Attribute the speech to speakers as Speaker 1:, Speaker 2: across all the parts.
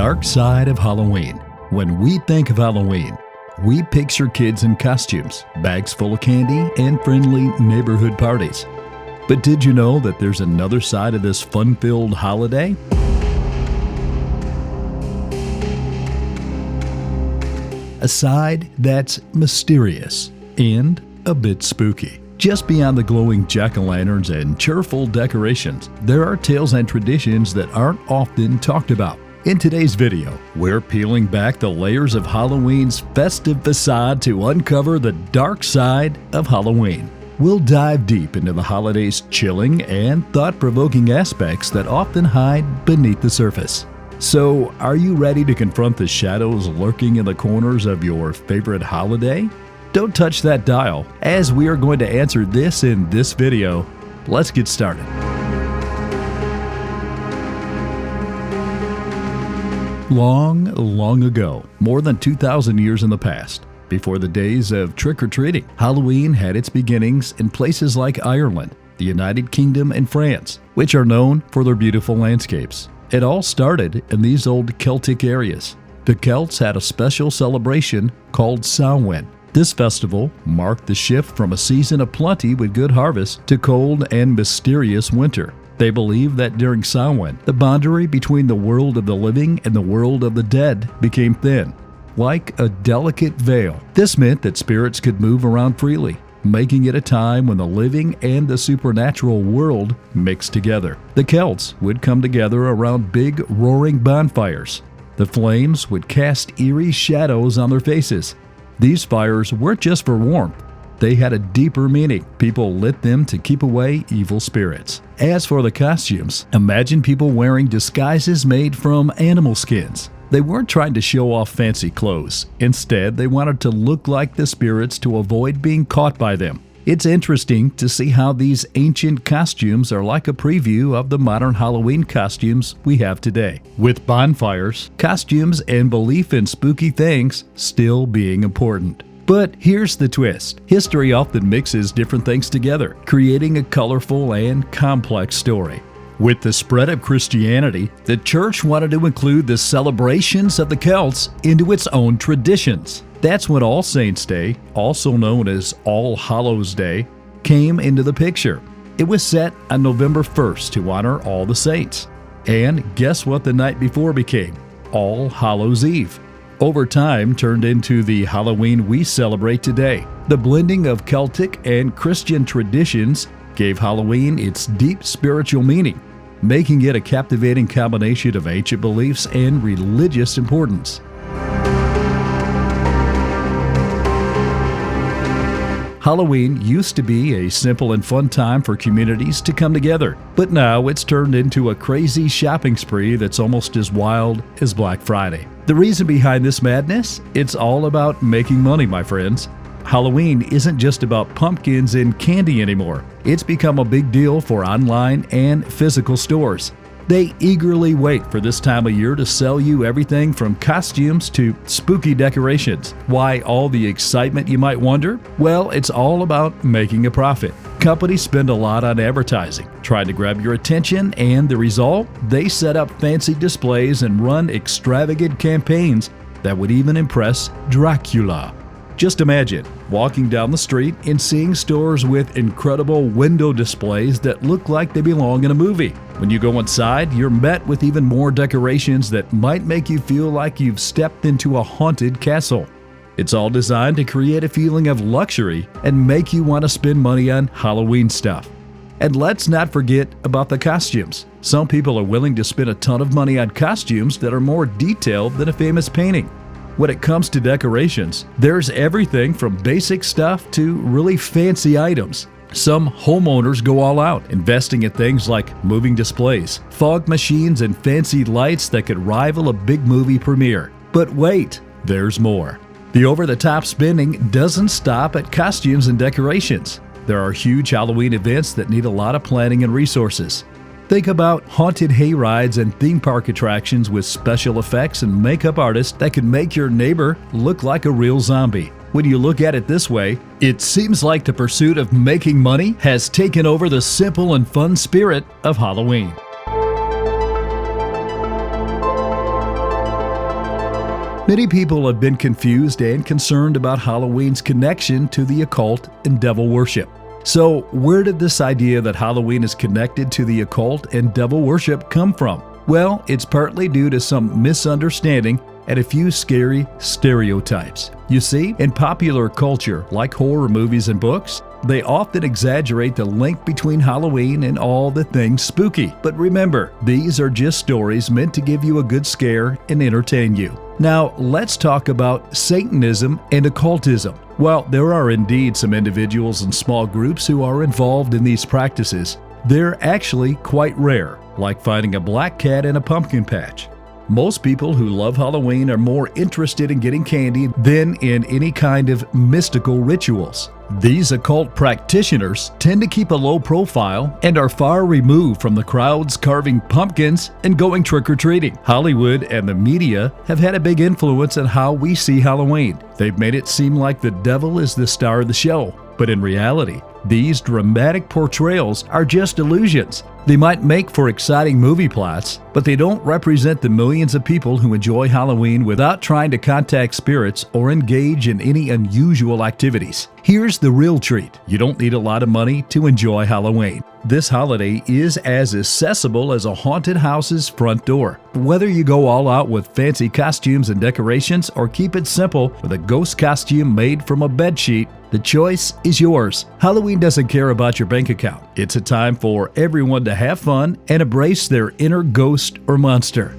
Speaker 1: dark side of Halloween. When we think of Halloween, we picture kids in costumes, bags full of candy, and friendly neighborhood parties. But did you know that there's another side of this fun-filled holiday? A side that's mysterious and a bit spooky. Just beyond the glowing jack-o'-lanterns and cheerful decorations, there are tales and traditions that aren't often talked about. In today's video, we're peeling back the layers of Halloween's festive facade to uncover the dark side of Halloween. We'll dive deep into the holiday's chilling and thought-provoking aspects that often hide beneath the surface. So, are you ready to confront the shadows lurking in the corners of your favorite holiday? Don't touch that dial, as we are going to answer this in this video. Let's get started. Long ago, more than 2,000 years in the past, before the days of trick-or-treating, Halloween had its beginnings in places like Ireland, the United Kingdom, and France, which are known for their beautiful landscapes. It all started in these old Celtic areas. The Celts had a special celebration called Samhain. This festival marked the shift from a season of plenty with good harvest to cold and mysterious winter. They believed that during Samhain, the boundary between the world of the living and the world of the dead became thin, like a delicate veil. This meant that spirits could move around freely, making it a time when the living and the supernatural world mixed together. The Celts would come together around big, roaring bonfires. The flames would cast eerie shadows on their faces. These fires weren't just for warmth. They had a deeper meaning. People lit them to keep away evil spirits. As for the costumes, imagine people wearing disguises made from animal skins. They weren't trying to show off fancy clothes. Instead, they wanted to look like the spirits to avoid being caught by them. It's interesting to see how these ancient costumes are like a preview of the modern Halloween costumes we have today, with bonfires, costumes, and belief in spooky things still being important. But here's the twist. History often mixes different things together, creating a colorful and complex story. With the spread of Christianity, the church wanted to include the celebrations of the Celts into its own traditions. That's when All Saints' Day, also known as All Hallows Day, came into the picture. It was set on November 1st to honor all the saints. And guess what the night before became? All Hallows Eve. Over time turned into the Halloween we celebrate today. The blending of Celtic and Christian traditions gave Halloween its deep spiritual meaning, making it a captivating combination of ancient beliefs and religious importance. Halloween used to be a simple and fun time for communities to come together, but now it's turned into a crazy shopping spree that's almost as wild as Black Friday. The reason behind this madness? It's all about making money, my friends. Halloween isn't just about pumpkins and candy anymore. It's become a big deal for online and physical stores. They eagerly wait for this time of year to sell you everything from costumes to spooky decorations. Why all the excitement, you might wonder? Well, it's all about making a profit. Companies spend a lot on advertising, trying to grab your attention, and the result? They set up fancy displays and run extravagant campaigns that would even impress Dracula. Just imagine walking down the street and seeing stores with incredible window displays that look like they belong in a movie. When you go inside, you're met with even more decorations that might make you feel like you've stepped into a haunted castle. It's all designed to create a feeling of luxury and make you want to spend money on Halloween stuff. And let's not forget about the costumes. Some people are willing to spend a ton of money on costumes that are more detailed than a famous painting. When it comes to decorations, there's everything from basic stuff to really fancy items. Some homeowners go all out, investing in things like moving displays, fog machines, and fancy lights that could rival a big movie premiere. But wait, there's more. The over-the-top spending doesn't stop at costumes and decorations. There are huge Halloween events that need a lot of planning and resources. Think about haunted hayrides and theme park attractions with special effects and makeup artists that can make your neighbor look like a real zombie. When you look at it this way, it seems like the pursuit of making money has taken over the simple and fun spirit of Halloween. Many people have been confused and concerned about Halloween's connection to the occult and devil worship. So, where did this idea that Halloween is connected to the occult and devil worship come from? Well, it's partly due to some misunderstanding and a few scary stereotypes. You see, in popular culture, like horror movies and books, they often exaggerate the link between Halloween and all the things spooky. But remember, these are just stories meant to give you a good scare and entertain you. Now, let's talk about Satanism and occultism. While there are indeed some individuals and small groups who are involved in these practices, they're actually quite rare, like finding a black cat in a pumpkin patch. Most people who love Halloween are more interested in getting candy than in any kind of mystical rituals. These occult practitioners tend to keep a low profile and are far removed from the crowds carving pumpkins and going trick-or-treating. Hollywood and the media have had a big influence on how we see Halloween. They've made it seem like the devil is the star of the show, but in reality, these dramatic portrayals are just illusions. They might make for exciting movie plots, but they don't represent the millions of people who enjoy Halloween without trying to contact spirits or engage in any unusual activities. Here's the real treat. You don't need a lot of money to enjoy Halloween. This holiday is as accessible as a haunted house's front door. Whether you go all out with fancy costumes and decorations or keep it simple with a ghost costume made from a bedsheet, the choice is yours. Halloween doesn't care about your bank account. It's a time for everyone to have fun and embrace their inner ghost or monster.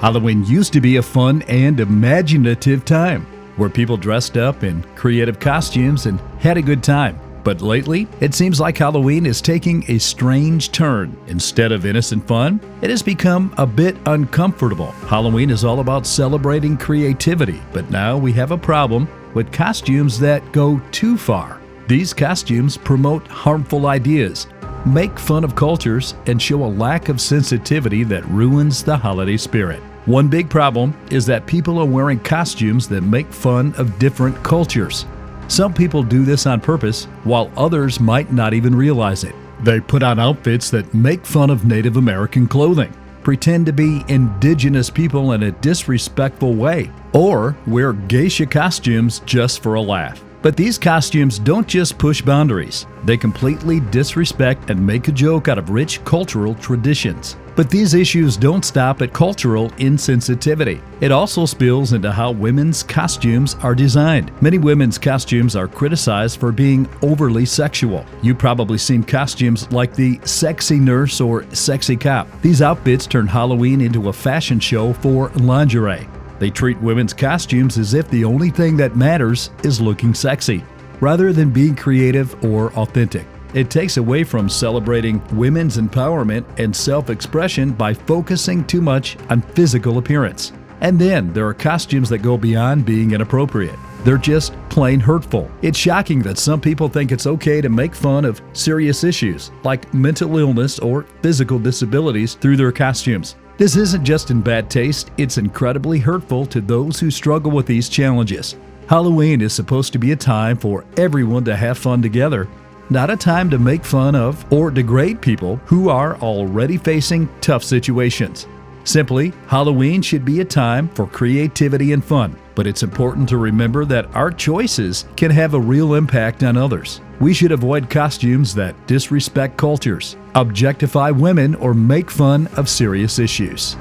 Speaker 1: Halloween used to be a fun and imaginative time where people dressed up in creative costumes and had a good time. But lately, it seems like Halloween is taking a strange turn. Instead of innocent fun, it has become a bit uncomfortable. Halloween is all about celebrating creativity, but now we have a problem with costumes that go too far. These costumes promote harmful ideas, make fun of cultures, and show a lack of sensitivity that ruins the holiday spirit. One big problem is that people are wearing costumes that make fun of different cultures. Some people do this on purpose, while others might not even realize it. They put on outfits that make fun of Native American clothing, pretend to be indigenous people in a disrespectful way, or wear geisha costumes just for a laugh. But these costumes don't just push boundaries. They completely disrespect and make a joke out of rich cultural traditions. But these issues don't stop at cultural insensitivity. It also spills into how women's costumes are designed. Many women's costumes are criticized for being overly sexual. You've probably seen costumes like the sexy nurse or sexy cop. These outfits turn Halloween into a fashion show for lingerie. They treat women's costumes as if the only thing that matters is looking sexy, rather than being creative or authentic. It takes away from celebrating women's empowerment and self-expression by focusing too much on physical appearance. And then there are costumes that go beyond being inappropriate. They're just plain hurtful. It's shocking that some people think it's okay to make fun of serious issues like mental illness or physical disabilities through their costumes. This isn't just in bad taste, it's incredibly hurtful to those who struggle with these challenges. Halloween is supposed to be a time for everyone to have fun together, not a time to make fun of or degrade people who are already facing tough situations. Simply, Halloween should be a time for creativity and fun, but it's important to remember that our choices can have a real impact on others. We should avoid costumes that disrespect cultures, objectify women, or make fun of serious issues.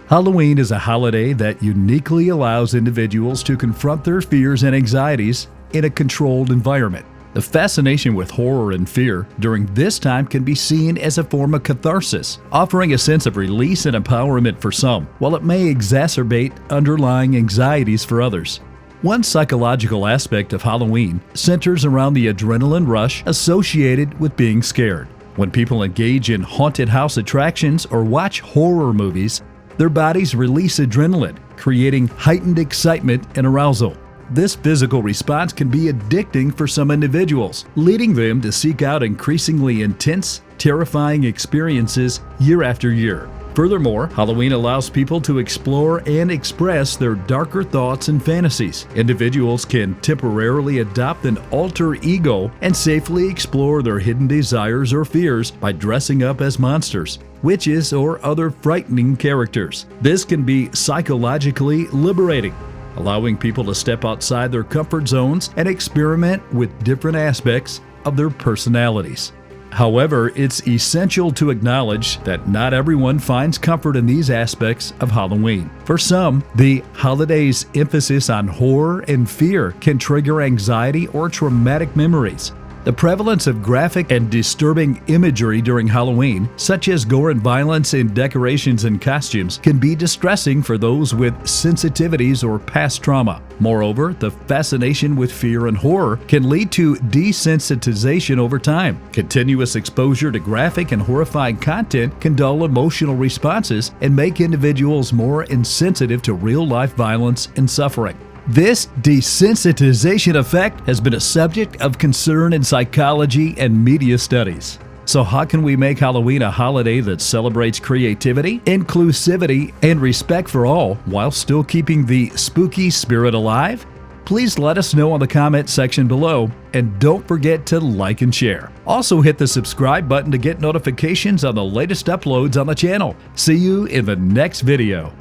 Speaker 1: Halloween is a holiday that uniquely allows individuals to confront their fears and anxieties in a controlled environment. The fascination with horror and fear during this time can be seen as a form of catharsis, offering a sense of release and empowerment for some, while it may exacerbate underlying anxieties for others. One psychological aspect of Halloween centers around the adrenaline rush associated with being scared. When people engage in haunted house attractions or watch horror movies, their bodies release adrenaline, creating heightened excitement and arousal. This physical response can be addicting for some individuals, leading them to seek out increasingly intense, terrifying experiences year after year. Furthermore, Halloween allows people to explore and express their darker thoughts and fantasies. Individuals can temporarily adopt an alter ego and safely explore their hidden desires or fears by dressing up as monsters, witches, or other frightening characters. This can be psychologically liberating, allowing people to step outside their comfort zones and experiment with different aspects of their personalities. However, it's essential to acknowledge that not everyone finds comfort in these aspects of Halloween. For some, the holiday's emphasis on horror and fear can trigger anxiety or traumatic memories. The prevalence of graphic and disturbing imagery during Halloween, such as gore and violence in decorations and costumes, can be distressing for those with sensitivities or past trauma. Moreover, the fascination with fear and horror can lead to desensitization over time. Continuous exposure to graphic and horrifying content can dull emotional responses and make individuals more insensitive to real-life violence and suffering. This desensitization effect has been a subject of concern in psychology and media studies. So how can we make Halloween a holiday that celebrates creativity, inclusivity, and respect for all while still keeping the spooky spirit alive? Please let us know in the comment section below, and don't forget to like and share. Also hit the subscribe button to get notifications on the latest uploads on the channel. See you in the next video.